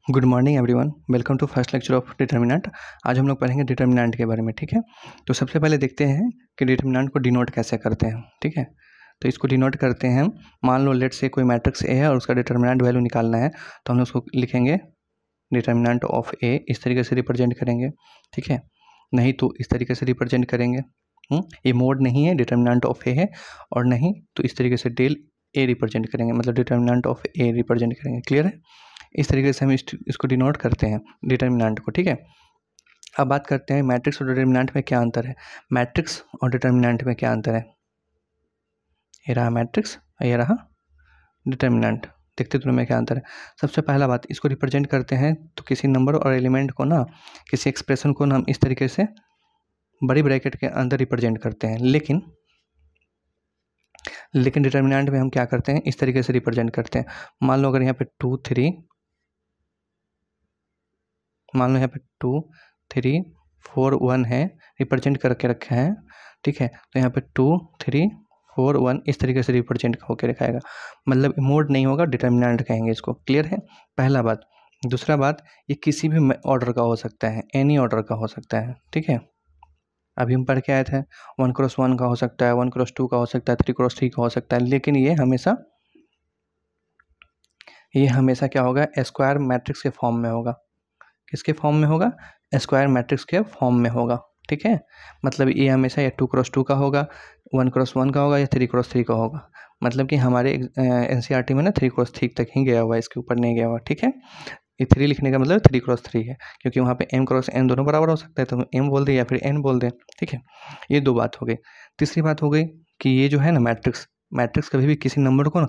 Good morning everyone, welcome to first lecture of determinant. आज हम लोग पढ़ेंगे डिटर्मिनेंट के बारे में। ठीक है, तो सबसे पहले देखते हैं कि डिटर्मिनेंट को डिनोट कैसे करते हैं। ठीक है, तो इसको डिनोट करते हैं। मान लो लेट से कोई मैट्रिक्स ए है और उसका डिटर्मिनेंट वैल्यू निकालना है, तो हम उसको लिखेंगे डिटर्मिनेंट ऑफ ए, इस तरीके से रिप्रेजेंट करेंगे। ठीक है, नहीं तो इस तरीके से रिप्रेजेंट करेंगे। ये मोड नहीं है, डिटर्मिनेंट ऑफ ए है, और नहीं तो इस तरीके से डेल ए रिप्रेजेंट करेंगे, मतलब डिटर्मिनेंट ऑफ ए रिप्रेजेंट करेंगे। क्लियर है? इस तरीके से हम इसको डिनोट करते हैं डिटर्मिनेंट को। ठीक है, अब बात करते हैं मैट्रिक्स और डिटर्मिनेंट में क्या अंतर है। मैट्रिक्स और डिटर्मिनेंट में क्या अंतर है? ये रहा मैट्रिक्स और ये रहा डिटर्मिनेंट। देखते दोनों में क्या अंतर है। सबसे पहला बात, इसको रिप्रेजेंट करते हैं तो किसी नंबर और एलिमेंट को ना, किसी एक्सप्रेशन को ना हम इस तरीके से बड़ी ब्रैकेट के अंदर रिप्रेजेंट करते हैं, लेकिन डिटर्मिनेंट में हम क्या करते हैं, इस तरीके से रिप्रेजेंट करते हैं। मान लो अगर यहाँ पे 2 3, मान लो यहाँ पे 2 3 4 1 है, रिप्रेजेंट करके रखे हैं। ठीक है, तो यहाँ पे 2 3 4 1 इस तरीके से रिप्रेजेंट होकर रखाएगा, मतलब मोड नहीं होगा, डिटर्मिनेंट कहेंगे इसको। क्लियर है? पहला बात। दूसरा बात, ये किसी भी ऑर्डर का हो सकता है, एनी ऑर्डर का हो सकता है। ठीक है, अभी हम पढ़ के आए थे 1x1 का हो सकता है, 1x2 का हो सकता है, 3x3 का हो सकता है, लेकिन ये हमेशा क्या होगा, स्क्वायर मैट्रिक्स के फॉर्म में होगा। किसके फॉर्म में होगा? स्क्वायर मैट्रिक्स के फॉर्म में होगा। ठीक है, मतलब ये हमेशा या 2x2 का होगा, 1x1 का होगा, या 3x3 का होगा। मतलब कि हमारे NCERT में ना 3x3 तक ही गया हुआ है, इसके ऊपर नहीं गया हुआ। ठीक है, ये 3 लिखने का मतलब 3x3 है, क्योंकि वहाँ पे m×n दोनों बराबर हो सकता है, तो m बोल दे या फिर n बोल दे। ठीक है, ये दो बात हो गई। तीसरी बात हो गई कि ये जो है ना मैट्रिक्स कभी भी किसी नंबर को ना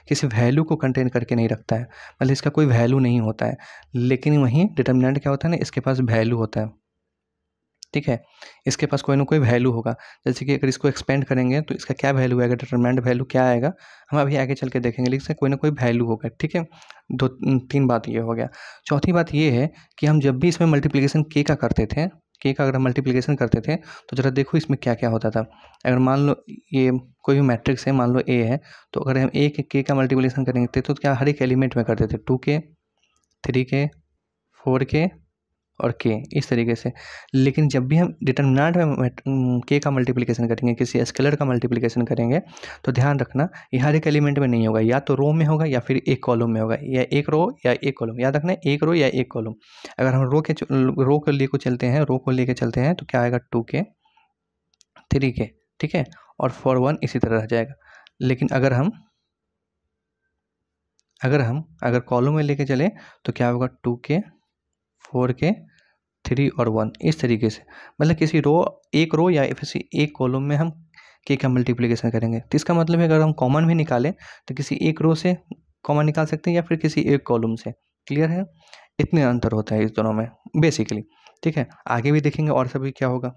किसी वैल्यू को कंटेन करके नहीं रखता है, मतलब इसका कोई वैल्यू नहीं होता है। लेकिन वहीं डिटर्मिनेंट क्या होता है ना, इसके पास वैल्यू होता है। ठीक है, इसके पास कोई ना कोई वैल्यू होगा। जैसे कि अगर इसको एक्सपेंड करेंगे तो इसका क्या वैल्यू आएगा, डिटरमिनेंट वैल्यू क्या आएगा, हम अभी आगे चल के देखेंगे, लेकिन इसका कोई ना कोई वैल्यू होगा। ठीक है, तीन बात ये हो गया। चौथी बात ये है कि हम जब भी इसमें मल्टीप्लिकेशन के का करते थे, के का अगर हम मल्टीप्लिकेशन करते थे तो ज़रा देखो इसमें क्या क्या होता था। अगर मान लो ये कोई भी मैट्रिक्स है, मान लो ए है, तो अगर हम ए के का मल्टीप्लिकेशन करेंगे तो क्या हर एक एलिमेंट में करते थे, 2k 3k 4k और के, इस तरीके से। लेकिन जब भी हम डिटर्मिनेंट में के का मल्टीप्लिकेशन करेंगे, किसी स्केलर का मल्टीप्लिकेशन करेंगे, तो ध्यान रखना ये हर एक एलिमेंट में नहीं होगा, या तो रो में होगा या फिर एक कॉलम में होगा, या एक रो या एक कॉलम। याद रखना, एक रो या एक कॉलम। अगर हम रो को लेकर चलते हैं तो क्या आएगा, 2k 3k। ठीक है, और 4 1 इसी तरह रह जाएगा। लेकिन अगर कॉलम में लेके चले तो क्या होगा, 2k 4k 3 और 1 इस तरीके से। मतलब किसी एक रो या किसी एक कॉलम में हम के का मल्टीप्लिकेशन करेंगे। तो इसका मतलब है अगर हम कॉमन भी निकालें तो किसी एक रो से कॉमन निकाल सकते हैं या फिर किसी एक कॉलम से। क्लियर है? इतने अंतर होता है इस दोनों में बेसिकली। ठीक है, आगे भी देखेंगे और सभी क्या होगा।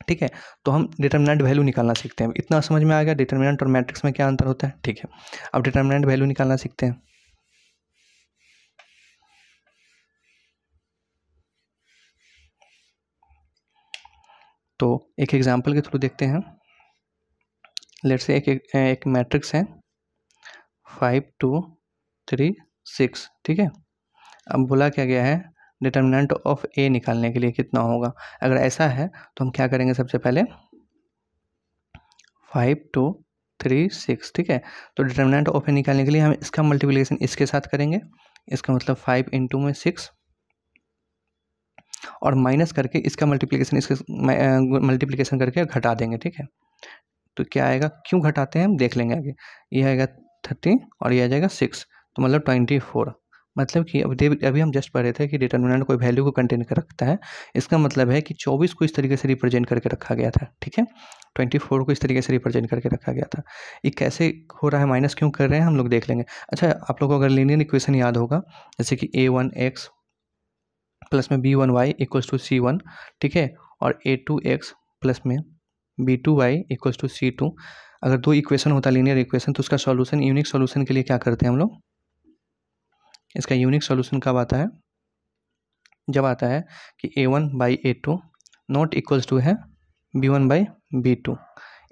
ठीक है, तो हम डिटर्मिनेंट वैल्यू निकालना सीखते हैं। इतना समझ में आ गया डिटर्मिनेंट और मैट्रिक्स में क्या अंतर होता है। ठीक है, अब डिटर्मिनेंट वैल्यू निकालना सीखते हैं। तो एक एग्जाम्पल के थ्रू देखते हैं। लेट्स से एक मैट्रिक्स है 5 2 3 6। ठीक है, अब बोला क्या गया है, डिटर्मिनेंट ऑफ ए निकालने के लिए कितना होगा। अगर ऐसा है तो हम क्या करेंगे, सबसे पहले 5 2 3 6। ठीक है, तो डिटर्मिनेंट ऑफ ए निकालने के लिए हम इसका मल्टीप्लिकेशन इसके साथ करेंगे, इसका मतलब 5 इंटू में 6, और माइनस करके इसका मल्टीप्लिकेशन इसके मल्टीप्लिकेशन करके घटा देंगे। ठीक है, तो क्या आएगा, क्यों घटाते हैं हम देख लेंगे आगे। ये आएगा 30 और ये आ जाएगा 6, तो मतलब 24। मतलब कि अभी हम जस्ट पढ़ रहे थे कि डिटर्मिनेंट कोई वैल्यू को कंटेन कर रखता है। इसका मतलब है कि 24 को इस तरीके से रिप्रेजेंट करके रखा गया था। ठीक है, 24 को इस तरीके से रिप्रेजेंट करके रखा गया था। ये कैसे हो रहा है, माइनस क्यों कर रहे हैं, हम लोग देख लेंगे। अच्छा, आप लोगों को अगर लीनियर इक्वेशन याद होगा, जैसे कि a1x प्लस में b1y इक्वल्स टू c1। ठीक है, और a2x प्लस में b2y इक्वल्स टू c2। अगर दो इक्वेशन होता है लीनियर इक्वेशन, तो उसका सॉल्यूशन, यूनिक सॉल्यूशन के लिए क्या करते हैं हम लोग, इसका यूनिक सॉल्यूशन कब आता है, जब आता है कि a1/a2 नॉट इक्वल्स टू है b1/b2।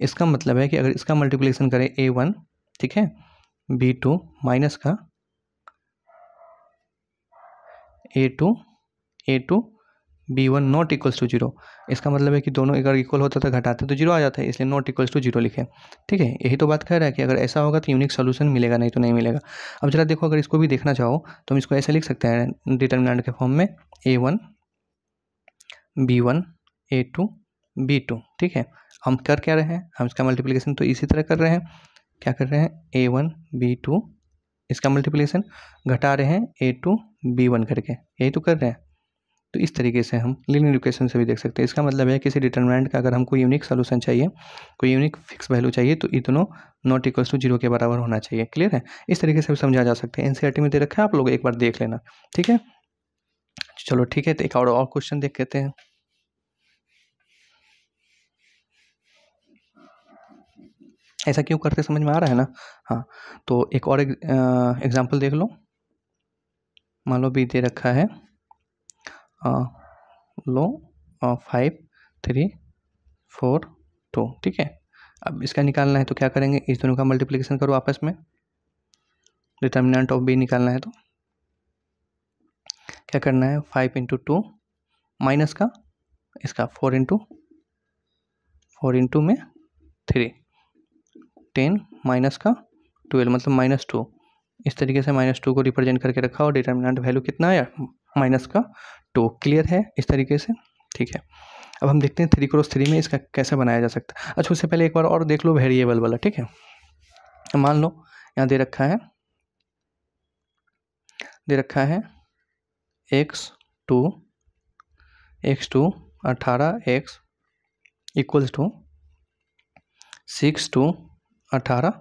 इसका मतलब है कि अगर इसका मल्टीप्लिकेशन करें a1, ठीक है, b2 माइनस का A2 B1 not equals to 0। इसका मतलब है कि दोनों अगर इक्वल होता तो घटाते तो 0 आ जाता है, इसलिए नॉट इक्वल्स टू 0 लिखे। ठीक है, यही तो बात कह रहा है कि अगर ऐसा होगा तो यूनिक सोल्यूशन मिलेगा, नहीं तो नहीं मिलेगा। अब जरा देखो, अगर इसको भी देखना चाहो तो हम इसको ऐसे लिख सकते हैं डिटर्मिनेंट के फॉर्म में A1 B1 A2 B2। ठीक है, हम कर क्या रहे हैं, हम इसका मल्टीप्लिकेशन तो इसी तरह कर रहे हैं। क्या कर रहे हैं, A1 B2 इसका मल्टीप्लिकेशन घटा रहे हैं A2 B1 करके, यही तो कर रहे हैं। तो इस तरीके से हम लीनियर इक्वेशन से भी देख सकते हैं। इसका मतलब है किसी डिटरमिनेंट का अगर हमको यूनिक सोल्यूशन चाहिए, कोई यूनिक फिक्स वैल्यू चाहिए, तो ये दोनों नॉट इक्वल्स टू 0 के बराबर होना चाहिए। क्लियर है, इस तरीके से भी समझा जा सकते हैं। एनसीईआरटी में दे रखा है, आप लोग एक बार देख लेना। ठीक है, चलो ठीक है, तो एक और क्वेश्चन देख लेते हैं। ऐसा क्यों करते समझ में आ रहा है ना। हाँ, तो एक और एग्जाम्पल देख लो। मान लो भी दे रखा है लो 5 3 4 2। ठीक है, अब इसका निकालना है तो क्या करेंगे, इस दोनों का मल्टीप्लिकेशन करो आपस में, डिटर्मिनेंट ऑफ बी निकालना है तो क्या करना है, 5 इंटू 2 माइनस का इसका 4 इंटू में 3 10 माइनस का 12 मतलब -2। इस तरीके से -2 को रिप्रेजेंट करके रखा और डिटर्मिनेंट वैल्यू कितना आया, -2। क्लियर है इस तरीके से। ठीक है, अब हम देखते हैं 3x3 में इसका कैसे बनाया जा सकता है। अच्छा, उससे पहले एक बार और देख लो वेरिएबल वाला। ठीक है, मान लो यहाँ दे रखा है x2 18x इक्वल्स टू 6 2 18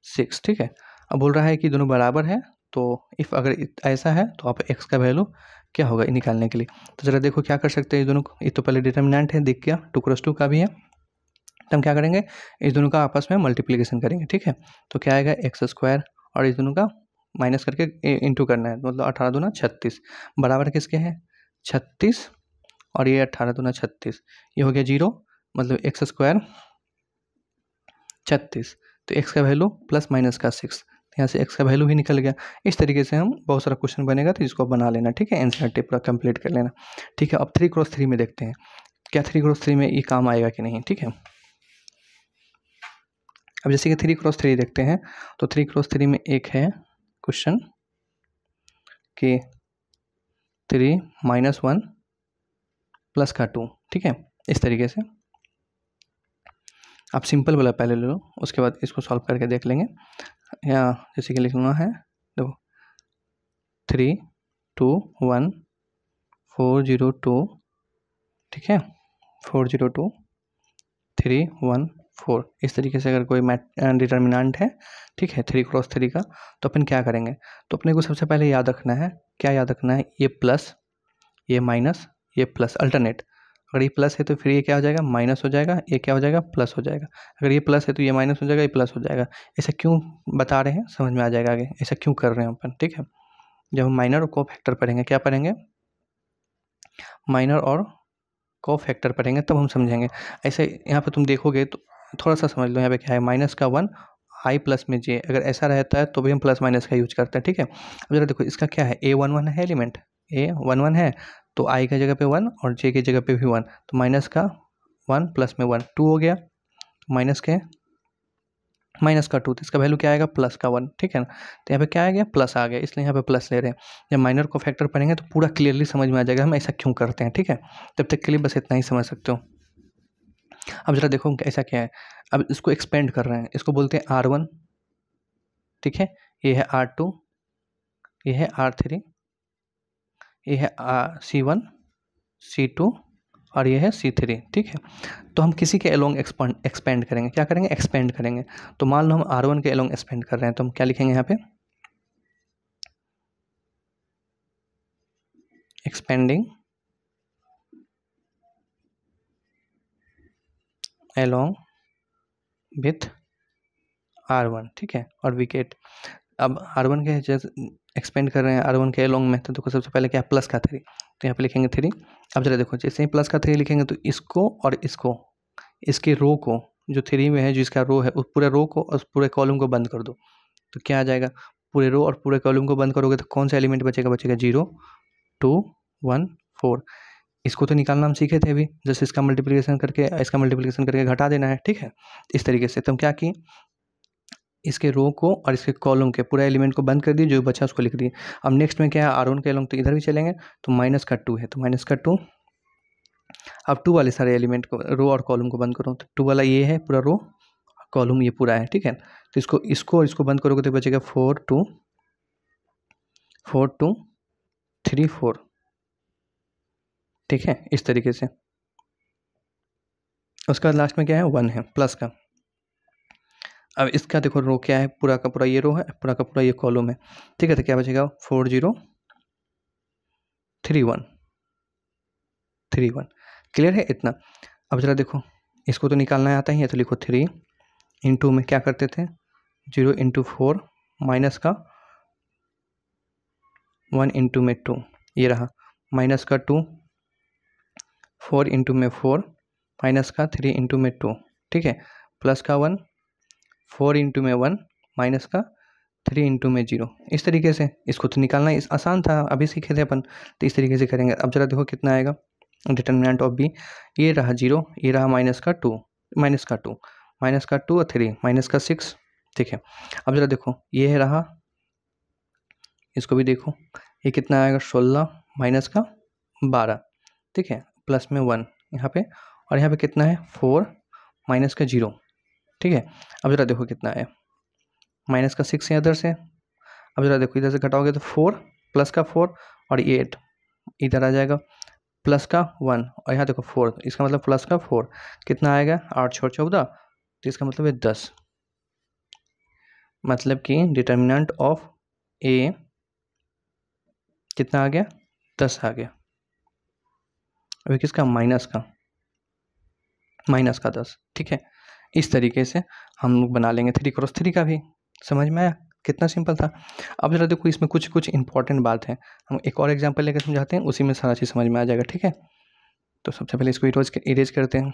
6। ठीक है, अब बोल रहा है कि दोनों बराबर है, तो इफ़ अगर ऐसा है तो आप x का वैल्यू क्या होगा निकालने के लिए। तो ज़रा देखो क्या कर सकते हैं, इस दोनों को, ये तो पहले डिटर्मिनेंट है दिख गया, 2x2 का भी है, तो हम क्या करेंगे, इस दोनों का आपस में मल्टीप्लिकेशन करेंगे। ठीक है, तो क्या आएगा x² और इस दोनों का माइनस करके इंटू करना है, मतलब 18 दूना 36 बराबर किसके है 36, और ये 18 दूना 36, ये हो गया 0, मतलब x² 36, तो x का वैल्यू प्लस माइनस का 6, यहाँ से x का वैल्यू ही निकल गया। इस तरीके से हम बहुत सारा क्वेश्चन बनेगा तो इसको बना लेना। ठीक है, एनसीईआरटी पूरा कंप्लीट कर लेना। ठीक है, अब 3x3 में देखते हैं क्या 3x3 में ये काम आएगा कि नहीं। ठीक है, अब जैसे कि 3x3 देखते हैं, तो 3x3 में एक है क्वेश्चन कि 3 - 1 प्लस का 2। ठीक है, इस तरीके से आप सिंपल वाला पहले ले लो, उसके बाद इसको सॉल्व करके देख लेंगे। या जैसे कि लिखना है, देखो 3 2 1 4 0 2। ठीक है, 4 0 2 3 1 4। इस तरीके से अगर कोई डिटर्मिनेंट है, ठीक है, 3x3 का, तो अपन क्या करेंगे, तो अपने को सबसे पहले याद रखना है, क्या याद रखना है, ये प्लस ये माइनस ये प्लस अल्टरनेट। अगर ये प्लस है तो फिर ये क्या हो जाएगा, माइनस हो जाएगा, ये क्या हो जाएगा, प्लस हो जाएगा। अगर ये प्लस है तो ये माइनस हो जाएगा, ये प्लस हो जाएगा। ऐसा क्यों बता रहे हैं, समझ में आ जाएगा आगे ऐसा क्यों कर रहे हैं अपन। ठीक है, जब हम माइनर और को फैक्टर पढ़ेंगे, क्या पढ़ेंगे, माइनर और को फैक्टर पढ़ेंगे, तब हम समझेंगे। ऐसे यहाँ पे तुम देखोगे तो थोड़ा सा समझ लो, यहाँ पे क्या है, माइनस का 1 i प्लस में j, अगर ऐसा रहता है तो भी हम प्लस माइनस का यूज करते हैं। ठीक है, अब जरा देखो इसका क्या है, a11 है एलिमेंट, a11 है, तो i की जगह पे 1 और j की जगह पे भी 1, तो माइनस का 1 प्लस में 1 2 हो गया, तो माइनस का 2, तो इसका वैल्यू क्या आएगा, प्लस का 1। ठीक है ना, तो यहाँ पे क्या आ गया, प्लस आ गया, इसलिए यहाँ पे प्लस ले रहे हैं। जब माइनर को फैक्टर पढ़ेंगे तो पूरा क्लियरली समझ में आ जाएगा हम ऐसा क्यों करते हैं। ठीक है, तब तक के लिए बस इतना ही समझ सकते हो। अब जरा देखो ऐसा क्या है, अब इसको एक्सपेंड कर रहे हैं, इसको बोलते हैं R1। ठीक है, ये है R2, ये है R3, ये है C1 C2 और ये है C3। ठीक है, तो हम किसी के एलोंग एक्सपेंड करेंगे, क्या करेंगे, एक्सपेंड करेंगे। तो मान लो हम R1 के एलोंग एक्सपेंड कर रहे हैं, तो हम क्या लिखेंगे यहाँ पे, एक्सपेंडिंग एलोंग विथ R1। ठीक है, और विकेट, अब R1 के जैसे एक्सपेंड कर रहे हैं R1 के एलोंग में, तो देखो सबसे पहले क्या, प्लस का 3, तो यहाँ पे लिखेंगे 3। अब जरा देखो जैसे ही प्लस का 3 लिखेंगे तो इसको और इसको, इसके रो को, जो 3 में है जिसका रो है, उस पूरे रो को और पूरे कॉलम को बंद कर दो, तो क्या आ जाएगा, पूरे रो और पूरे कॉलम को बंद करोगे तो कौन सा एलिमेंट बचेगा, 0 2 1 4। इसको तो निकालना हम सीखे थे अभी, जैसे इसका मल्टीप्लिकेशन करके घटा देना है, ठीक है। इस तरीके से तो हम क्या किए, इसके रो को और इसके कॉलम के पूरा एलिमेंट को बंद कर दिए, जो बचा उसको लिख दिए। अब नेक्स्ट में क्या है, R1 के एलोंग तो इधर भी चलेंगे, तो -2 है, तो -2। अब 2 वाले सारे एलिमेंट को, रो और कॉलम को बंद करो, तो 2 वाला ये है पूरा रो, कॉलम ये पूरा है, ठीक है। तो इसको बंद करोगे तो बचेगा 4 2 3 4, ठीक है, इस तरीके से। उसके बाद लास्ट में क्या है, 1 है प्लस का। अब इसका देखो रो क्या है, पूरा का पूरा ये रो है, पूरा का पूरा ये कॉलम है, ठीक है। तो क्या बचेगा, 4 0 3 1 3 1। क्लियर है इतना। अब जरा देखो, इसको तो निकालना आता ही है, तो लिखो 3 इंटू में क्या करते थे, 0 इंटू 4 माइनस का 1 इंटू में 2, ये रहा माइनस का 2, 4 इंटू में 4 माइनस का 3 इंटू में 2, ठीक है, प्लस का 1, 4 इंटू में 1 माइनस का 3 इंटू में 0। इस तरीके से इसको तो निकालना आसान था, अभी सीखे थे अपन, तो इस तरीके से करेंगे। अब जरा देखो कितना आएगा, डिटर्मिनेंट ऑफ बी, ये रहा 0, ये रहा -2 और 3 -6, ठीक है। अब जरा देखो ये रहा, इसको भी देखो, ये कितना आएगा, 16 माइनस का 12, ठीक है, प्लस में 1 यहाँ पे, और यहाँ पे कितना है, 4 माइनस का 0, ठीक है। अब जरा देखो कितना है, माइनस का 6 है इधर से। अब जरा देखो इधर से घटाओगे तो 4 प्लस का 4 और 8 इधर आ जाएगा, प्लस का 1 और यहाँ देखो 4, इसका मतलब प्लस का 4 कितना आएगा, 8 4 14, तो इसका मतलब है 10। मतलब कि डिटर्मिनेंट ऑफ ए कितना आ गया, 10 आ गया। अभी किसका, माइनस का 10, ठीक है। इस तरीके से हम लोग बना लेंगे 3 क्रॉस 3 का भी। समझ में आया, कितना सिंपल था। अब जरा देखो इसमें कुछ इंपॉर्टेंट बात है, हम एक और एग्जांपल लेकर समझाते हैं, उसी में सारा चीज़ समझ में आ जाएगा, ठीक है। तो सबसे पहले इसको इरेज करते हैं।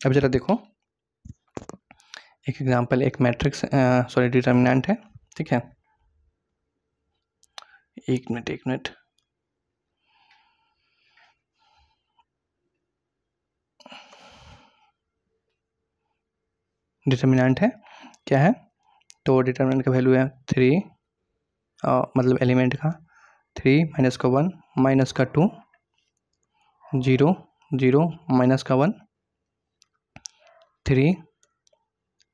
अब जरा देखो एक एग्जांपल, एक मैट्रिक्स डिटर्मिनेंट है, ठीक है। एक मिनट डिटर्मिनेंट है, क्या है, तो डिटर्मिनेंट का वैल्यू है 3, मतलब एलिमेंट का 3 माइनस का 1 माइनस का 2 0 0 माइनस का 1 3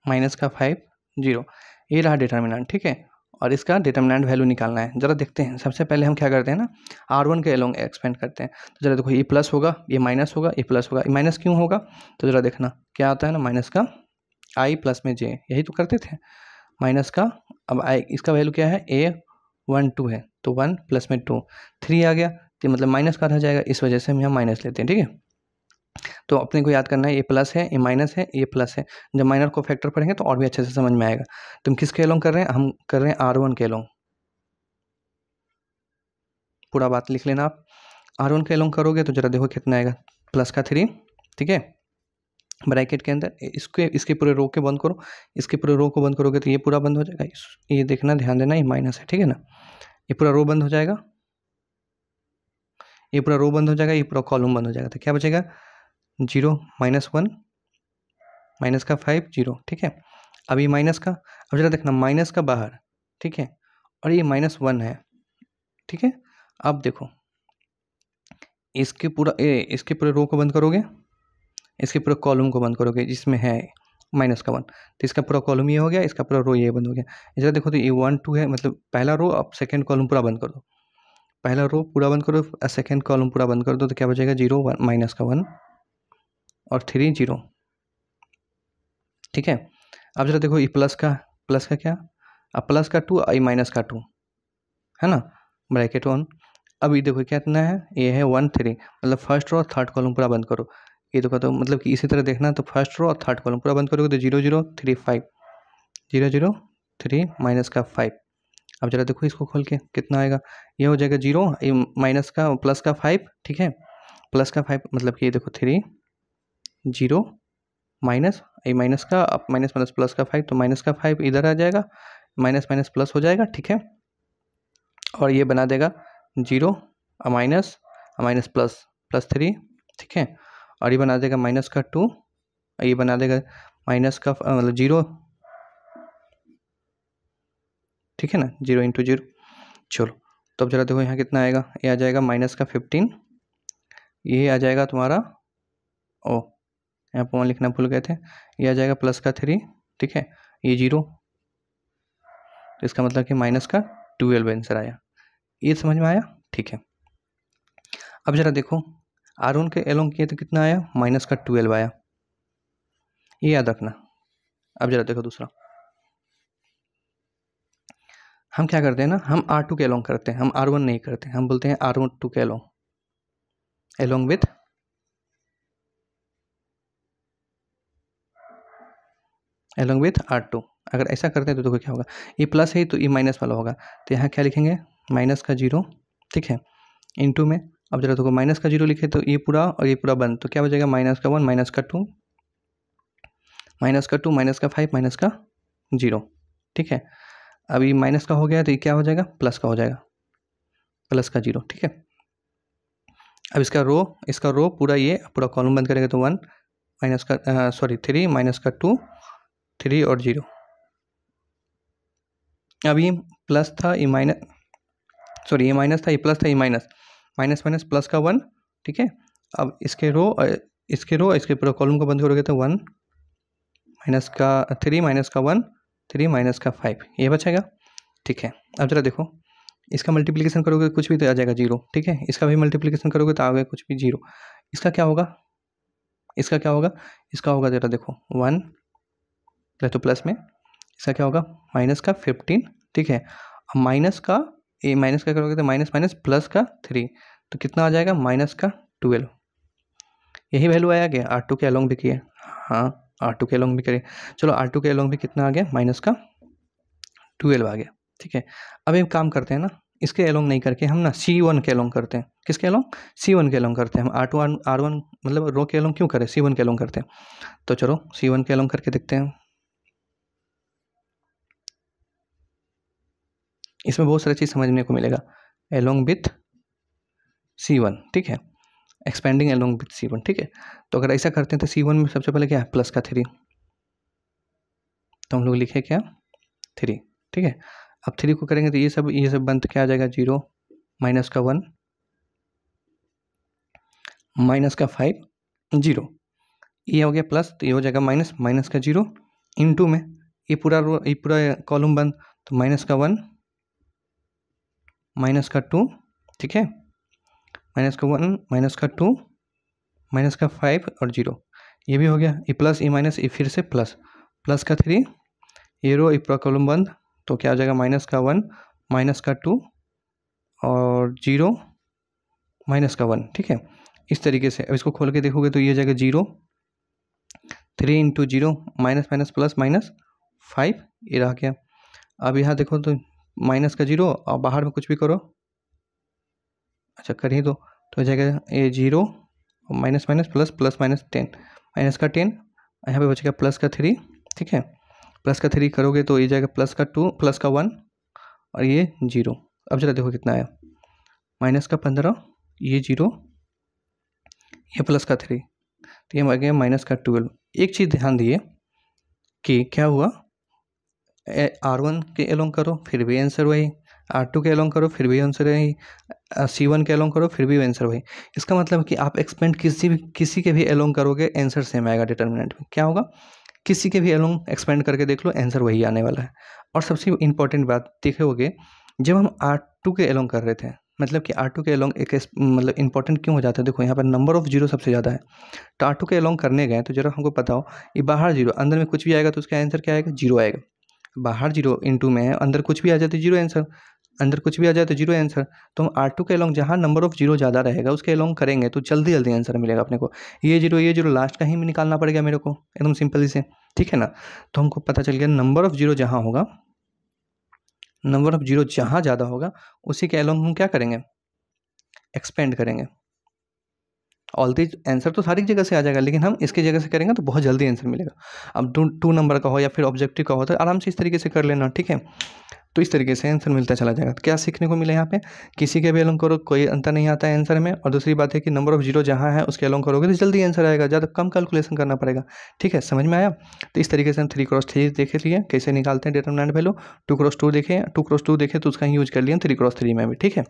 माइनस का 5 0, ये रहा डिटर्मिनेंट, ठीक है। और इसका डिटर्मिनेंट वैल्यू निकालना है। जरा देखते हैं, सबसे पहले हम क्या करते हैं ना, R1 के अलोंग एक्सपेंड करते हैं। तो जरा देखो ये प्लस होगा, ये माइनस होगा, ये प्लस होगा, ये माइनस क्यों होगा, तो जरा देखना क्या आता है ना, माइनस का I प्लस में J, यही तो करते थे, माइनस का, अब I इसका वैल्यू क्या है, A 1 2 है, तो 1 प्लस में 2 3 आ गया, तो मतलब माइनस का रह जाएगा, इस वजह से हम यहाँ माइनस लेते हैं, ठीक है। तो अपने को याद करना है, ये प्लस है, ये माइनस है, ये प्लस है। जब माइनर को फैक्टर पढ़ेंगे तो और भी अच्छे से समझ में आएगा। तुम किसके अलोंग कर रहे हैं, हम कर रहे हैं R1 के अलोंग। पूरा बात लिख लेना आप। R1 के अलोंग करोगे तो जरा देखो कितना आएगा, प्लस का 3, ठीक है, ब्रैकेट के अंदर इसके पूरे रो के बंद करो, इसके पूरे रो को बंद करोगे तो ये पूरा बंद हो जाएगा। ये देखना, ध्यान देना, ये माइनस है, ठीक है ना, ये पूरा रो बंद हो जाएगा, ये पूरा रो बंद हो जाएगा, ये पूरा कॉलम बंद हो जाएगा। तो क्या बचेगा, 0 -1 माइनस का 5 0, ठीक है। अब ये माइनस का, अब जरा देखना माइनस का बाहर, ठीक है, और ये -1 है, ठीक है। अब देखो इसके पूरे रो को बंद करोगे, इसके पूरे कॉलम को बंद करोगे जिसमें है -1, तो इसका पूरा कॉलम ये हो गया, इसका पूरा रो ये बंद हो गया। जरा देखो तो ये 1 2 है, मतलब पहला रो, अब सेकेंड कॉलम पूरा बंद कर दो, पहला रो पूरा बंद करो, सेकेंड कॉलम पूरा बंद कर दो, तो क्या बचेगा, 0 1 माइनस का 1 और 3 0, ठीक है। अब जरा देखो ये प्लस का क्या, अब प्लस का 2, आई माइनस का 2 है ना, ब्रैकेट 1। अब ये देखो कितना है, ये है 1 3, मतलब फर्स्ट रो और थर्ड कॉलम पूरा बंद करो। ये तो कहते हो, मतलब कि इसी तरह देखना, तो फर्स्ट रो और थर्ड कॉलम पूरा बंद करोगे तो 0 0 3 5 0 0 3 माइनस का 5। अब जरा देखो इसको खोल के कितना आएगा, ये हो जाएगा 0, ये माइनस का प्लस का 5, ठीक है, प्लस का 5, मतलब कि ये देखो 3 0 माइनस ए माइनस का, अब माइनस माइनस प्लस का 5, तो माइनस का 5 इधर आ जाएगा, माइनस माइनस प्लस हो जाएगा, ठीक है। और ये बना देगा 0 माइनस माइनस प्लस प्लस 3, ठीक है। और ये बना देगा माइनस का 2, ये बना देगा माइनस का मतलब 0, ठीक है ना, 0 इंटू 0। चलो तो अब जरा देखो यहाँ कितना आएगा, ये आ जाएगा माइनस का 15, ये आ जाएगा तुम्हारा, ओ यहाँ पर 1 लिखना भूल गए थे, ये आ जाएगा प्लस का 3, ठीक है, ये 0, तो इसका मतलब कि माइनस का 12 आंसर आया। ये समझ में आया, ठीक है। अब जरा देखो R1 के एलोंग किए तो कितना आया, माइनस का 12 आया, ये याद रखना। अब जरा देखो दूसरा, हम क्या करते हैं ना, हम R2 के एलोंग करते हैं, हम R1 नहीं करते, हम बोलते हैं R2 के एलोंग, एलोंग विथ R2। अगर ऐसा करते हैं तो देखो क्या होगा, ये प्लस है तो ये माइनस वाला होगा, तो यहाँ क्या लिखेंगे, माइनस का 0, ठीक है, इनटू में, अब जरा देखो माइनस का 0 लिखे तो ये पूरा और ये पूरा बंद, तो क्या हो जाएगा, माइनस का 1 माइनस का 2 माइनस का 2 माइनस का 5 माइनस का 0, ठीक है। अब ये माइनस का हो गया तो ये क्या हो जाएगा, प्लस का हो जाएगा, प्लस का 0, ठीक है। अब इसका रो पूरा, ये पूरा कॉलम बंद करेंगे तो 1 माइनस का 3 माइनस का 2 3 और 0। अब ये प्लस था, ये माइनस, ये माइनस था, ये प्लस था, ये माइनस, माइनस माइनस प्लस का 1, ठीक है। अब इसके रो इसके पूरा कॉलम को बंद करोगे तो 1 माइनस का 3 माइनस का 1 3 माइनस का 5, ये बचेगा, ठीक है। अब जरा देखो इसका मल्टीप्लिकेशन करोगे कुछ भी तो आ जाएगा 0, ठीक है। इसका भी मल्टीप्लिकेशन करोगे तो आ गया कुछ भी 0। इसका क्या होगा, इसका होगा जरा देखो 1 तो प्लस में, इसका क्या होगा, माइनस का 15, ठीक है। अब माइनस का करोगे तो माइनस माइनस प्लस का 3, तो कितना आ जाएगा, माइनस का 12। यही वैल्यू आया क्या, R2 के अलोंग भी किए, हाँ R2 के अलोंग भी करिए। चलो R2 के अलोंग भी कितना आ गया, माइनस का 12 आ गया, ठीक है। अब एक काम करते हैं ना, इसके अलोंग नहीं करके हम ना C1 के अलोंग करते हैं। किसके अलोंग, C1 के अलोंग करते हैं। हम R1 मतलब रो के अलोंग क्यों करें, C1 के अलोंग करते हैं। तो चलो C1 के अलोंग करके देखते हैं। इसमें बहुत सारी चीज़ समझने को मिलेगा, अलोंग विथ C1, ठीक है, एक्सपेंडिंग अलोंग विथ C1, ठीक है। तो अगर ऐसा करते हैं तो C1 में सबसे पहले क्या है, प्लस का 3, तो हम लोग लिखे क्या 3, ठीक है। अब 3 को करेंगे तो ये सब बंद क्या आ जाएगा, 0 माइनस का 1 माइनस का 5 0, ये हो गया प्लस, तो ये हो जाएगा माइनस, माइनस का 0 इनटू में, ये पूरा कॉलम बंद, तो माइनस का 1 माइनस का 2, ठीक है, माइनस का 1 माइनस का 2 माइनस का 5 और 0, ये भी हो गया, ये प्लस ये माइनस ये फिर से प्लस, प्लस का 3, ये रो ये पूरा कॉलम बंद, तो क्या हो जाएगा, माइनस का 1 माइनस का 2 और 0 माइनस का 1, ठीक है। इस तरीके से अब इसको खोल के देखोगे तो ये हो जाएगा 0 3 into 0 minus minus plus minus 5, ये रह गया। अब यहाँ देखो तो माइनस का 0 और बाहर में कुछ भी करो, अच्छा कर ही दो, तो हो जाएगा ये 0 minus minus plus plus minus 10 minus का 10, यहाँ पे बचेगा प्लस का 3, ठीक है। प्लस का 3 करोगे तो ये जाएगा प्लस का 2 प्लस का 1 और ये 0। अब जरा देखो कितना आया, माइनस का 15, ये 0, ये प्लस का 3, तो ये आ गया माइनस का 12। एक चीज़ ध्यान दिए कि क्या हुआ, R1 के एलोंग करो फिर भी आंसर वही, R2 के एलोंग करो फिर भी आंसर वही, C1 के एलोंग करो फिर भी आंसर वही। इसका मतलब कि आप एक्सपेंड किसी के भी एलोंग करोगे आंसर सेम आएगा। डिटर्मिनेंट में क्या होगा, किसी के भी एलोंग एक्सपेंड करके देख लो आंसर वही आने वाला है। और सबसे इंपॉर्टेंट बात देखोगे, जब हम R2 के एलोंग कर रहे थे, मतलब कि R2 के एलोंग एक मतलब इंपॉर्टेंट क्यों हो जाता है, देखो यहाँ पर नंबर ऑफ जीरो सबसे ज़्यादा है, तो R2 के एलोंग करने गए तो जरा हमको पता हो, ये बाहर 0 अंदर में कुछ भी आएगा तो उसका आंसर क्या आएगा, 0 आएगा। बाहर 0 इंटू में है, अंदर कुछ भी आ जाए तो 0 आंसर, अंदर कुछ भी आ जाए तो 0 आंसर। तो हम R2 के अलोंग जहाँ नंबर ऑफ 0 ज़्यादा रहेगा उसके अलोंग करेंगे तो जल्दी जल्दी आंसर मिलेगा अपने को। ये 0 लास्ट का ही निकालना पड़ेगा मेरे को, एकदम सिंपल से, ठीक है ना। तो हमको पता चल गया नंबर ऑफ 0 जहाँ होगा, नंबर ऑफ 0 जहाँ ज़्यादा होगा उसी के अलोंग हम क्या करेंगे, एक्सपेंड करेंगे। ऑलरेडी आंसर तो सारी जगह से आ जाएगा, लेकिन हम इसकी जगह से करेंगे तो बहुत जल्दी आंसर मिलेगा। अब 2 नंबर का हो या फिर ऑब्जेक्टिव का हो तो आराम से इस तरीके से कर लेना, ठीक है। तो इस तरीके से आंसर मिलता चला जाएगा। क्या सीखने को मिला यहाँ पे, किसी के भी अलोंग करो कोई अंतर नहीं आता है आंसर में, और दूसरी बात है कि नंबर ऑफ जीरो जहाँ है उसके अलोंग करोगे तो जल्दी आंसर आएगा, ज़्यादा कम कैलकुलेशन करना पड़ेगा, ठीक है। समझ में आया। तो इस तरीके से हम 3x3 देखे लिए कैसे निकालते हैं डिटरमिनेंट वैल्यू, 2x2 देखे, 2x2 देखे तो उसका यूज कर लिया 3x3 में भी, ठीक है।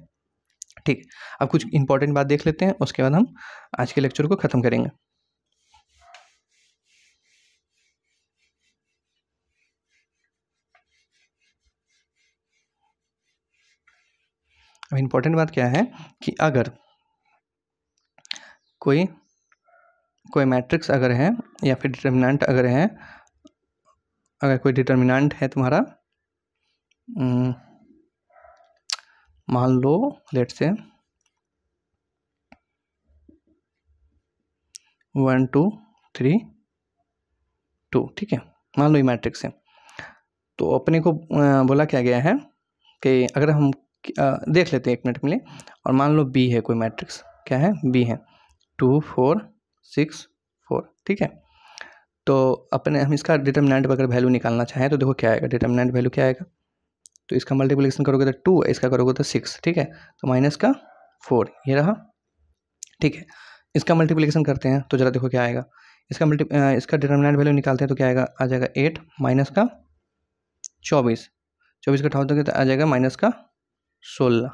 ठीक, अब कुछ इंपॉर्टेंट बात देख लेते हैं, उसके बाद हम आज के लेक्चर को ख़त्म करेंगे। अब इंपॉर्टेंट बात क्या है कि अगर कोई मैट्रिक्स अगर है या फिर डिटर्मिनेंट अगर है, अगर कोई डिटर्मिनेंट है तुम्हारा, मान लो लेट से 1 2 3 2, ठीक है, मान लो ये मैट्रिक्स है। तो अपने को बोला क्या गया है कि अगर हम देख लेते हैं 1 मिनट के लिए, और मान लो बी है कोई मैट्रिक्स, क्या है, बी है 2 4 6 4, ठीक है। तो अपने हम इसका डिटर्मिनेंट अगर वैल्यू निकालना चाहें तो देखो क्या आएगा, डिटर्मिनेंट वैल्यू क्या आएगा, तो इसका मल्टीप्लिकेशन करोगे तो 2, इसका करोगे तो 6, ठीक है। तो माइनस का 4 ये रहा, ठीक है। इसका मल्टीप्लिकेशन करते हैं तो जरा देखो क्या आएगा, इसका डिटर्मिनेंट वैल्यू निकालते हैं तो क्या आएगा, आ जाएगा 8 माइनस का 24, 24 का उठाओ तो आ जाएगा माइनस का 16,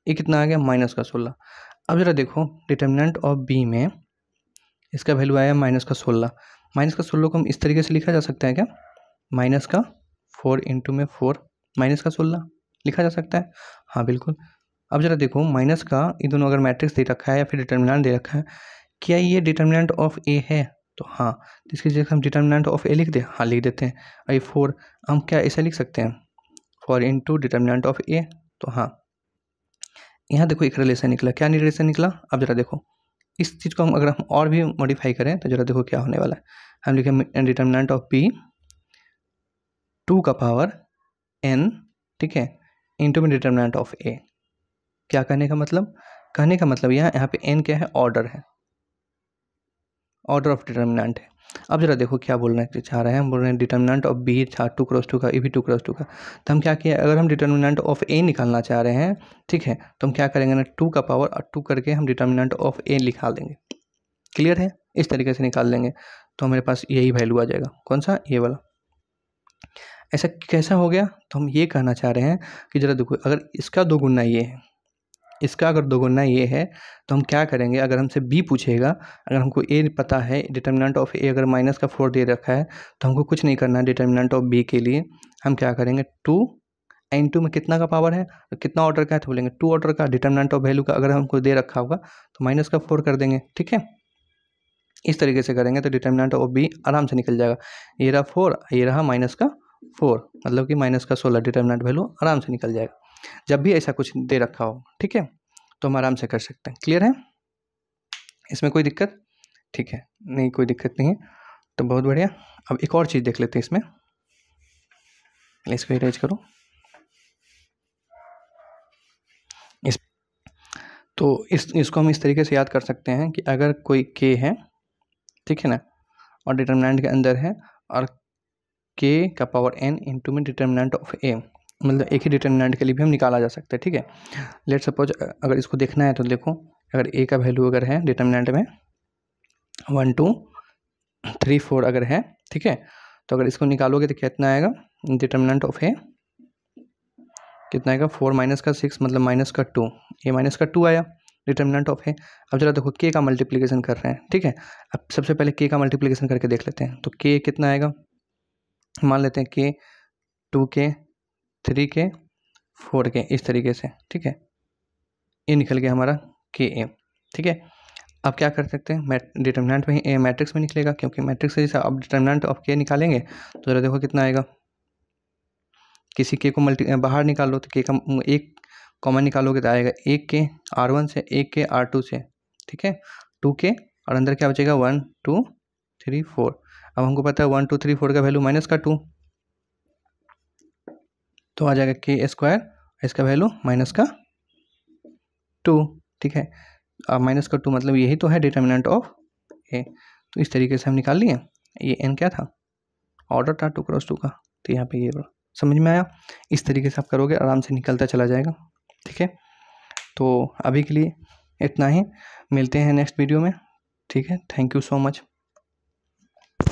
ये कितना आ गया, माइनस का 16। अब जरा देखो डिटर्मिनेंट ऑफ बी में इसका वैल्यू आया माइनस का 16, माइनस का 16 को हम इस तरीके से लिखा जा सकता है क्या, माइनस का 4 इंटू में 4 माइनस का 16 लिखा जा सकता है, हाँ बिल्कुल। अब जरा देखो माइनस का ये दोनों अगर मैट्रिक्स दे रखा है या फिर डिटर्मिनेंट दे रखा है, क्या ये डिटर्मिनेंट ऑफ ए है, तो हाँ, इसकी जगह हम डिटर्मिनेंट ऑफ ए लिख दे, हाँ लिख देते हैं। और ये 4 हम क्या ऐसा लिख सकते हैं, 4 इंटू डिटर्मिनेंट ऑफ ए, तो हाँ यहाँ देखो एक रिलेशन निकला, क्या रिलेशन निकला, अब जरा देखो इस चीज़ को हम अगर हम और भी मॉडिफाई करें तो जरा देखो क्या होने वाला है, हम लिखें डिटर्मिनेंट ऑफ बी 2 का पावर n, ठीक है, इंटू में डिटर्मिनेंट ऑफ ए। क्या कहने का मतलब यहाँ पे n क्या है, ऑर्डर है, ऑर्डर ऑफ डिटर्मिनेंट है। अब जरा देखो क्या बोलना चाह रहे हैं, हम बोल रहे हैं डिटर्मिनेंट ऑफ बी था 2x2 का, ये भी 2x2 का। तो हम क्या किया, अगर हम डिटर्मिनेंट ऑफ ए निकालना चाह रहे हैं, ठीक है, तो हम क्या करेंगे ना, 2 का पावर और 2 करके हम डिटर्मिनेंट ऑफ ए निकाल देंगे, क्लियर है, इस तरीके से निकाल लेंगे तो हमारे पास यही वैल्यू आ जाएगा, कौन सा, ये वाला। ऐसा कैसा हो गया, तो हम ये कहना चाह रहे हैं कि जरा देखो अगर इसका 2 गुना ये है, इसका अगर 2 गुना ये है, तो हम क्या करेंगे, अगर हमसे बी पूछेगा, अगर हमको ए पता है डिटर्मिनेंट ऑफ ए अगर माइनस का 4 दे रखा है, तो हमको कुछ नहीं करना है, डिटर्मिनेंट ऑफ बी के लिए हम क्या करेंगे, 2 n2 में कितना का पावर है, तो कितना ऑर्डर का है, तो बोलेंगे 2 ऑर्डर का, डिटर्मिनेंट ऑफ वैल्यू का अगर हमको दे रखा होगा तो माइनस का 4 कर देंगे, ठीक है। इस तरीके से करेंगे तो डिटर्मिनेंट ऑफ बी आराम से निकल जाएगा, ये रहा 4, ये रहा माइनस का 4, मतलब कि माइनस का 16 डिटर्मिनेंट वैल्यू आराम से निकल जाएगा, जब भी ऐसा कुछ दे रखा हो, ठीक है, तो हम आराम से कर सकते हैं, क्लियर है, इसमें कोई दिक्कत, ठीक है, नहीं कोई दिक्कत नहीं है, तो बहुत बढ़िया। अब एक और चीज़ देख लेते हैं इसमें, इसको इरेज करो, इसको हम इस तरीके से याद कर सकते हैं कि अगर कोई k है, ठीक है ना, और डिटर्मिनेंट के अंदर है, और k का पावर n इंटू में डिटर्मिनेंट ऑफ a, मतलब एक ही डिटर्मिनेंट के लिए भी हम निकाला जा सकता है, ठीक है। लेट सपोज अगर इसको देखना है तो देखो अगर a का वैल्यू अगर है डिटर्मिनेंट में 1 2 3 4 अगर है, ठीक है, तो अगर इसको निकालोगे तो कितना आएगा, डिटर्मिनेंट ऑफ a कितना आएगा, 4 माइनस का 6 मतलब माइनस का 2, ये माइनस का 2 आया डिटर्मिनेंट ऑफ है। अब जरा देखो k का मल्टीप्लिकेशन कर रहे हैं, ठीक है, अब सबसे पहले k का मल्टीप्लिकेशन करके देख लेते हैं, तो k कितना आएगा, मान लेते हैं k 2k 3k 4k इस तरीके से, ठीक है, ये निकल गया हमारा k a, ठीक है। अब क्या कर सकते हैं, डिटर्मिनेंट में ही मैट्रिक्स में निकलेगा, क्योंकि मैट्रिक्स से जैसे अब डिटर्मिनेंट ऑफ k निकालेंगे तो जरा देखो कितना आएगा, किसी k को बाहर निकालो तो k का एक कॉमन निकालोगे तो आएगा 1k r1 से 1k r2 से, ठीक है, 2k और अंदर क्या बचेगा 1 2 3 4। अब हमको पता है 1 2 3 4 का वैल्यू माइनस का 2, तो आ जाएगा k स्क्वायर, इसका वैल्यू माइनस का 2, ठीक है। माइनस का 2 मतलब यही तो है डिटर्मिनेंट ऑफ ए। तो इस तरीके से हम निकाल लिए। ये एन क्या था, ऑर्डर था 2 क्रॉस 2 का, तो यहाँ पे ये समझ में आया। इस तरीके से आप करोगे आराम से निकलता चला जाएगा। ठीक है, तो अभी के लिए इतना ही, मिलते हैं नेक्स्ट वीडियो में। ठीक है, थैंक यू सो मच।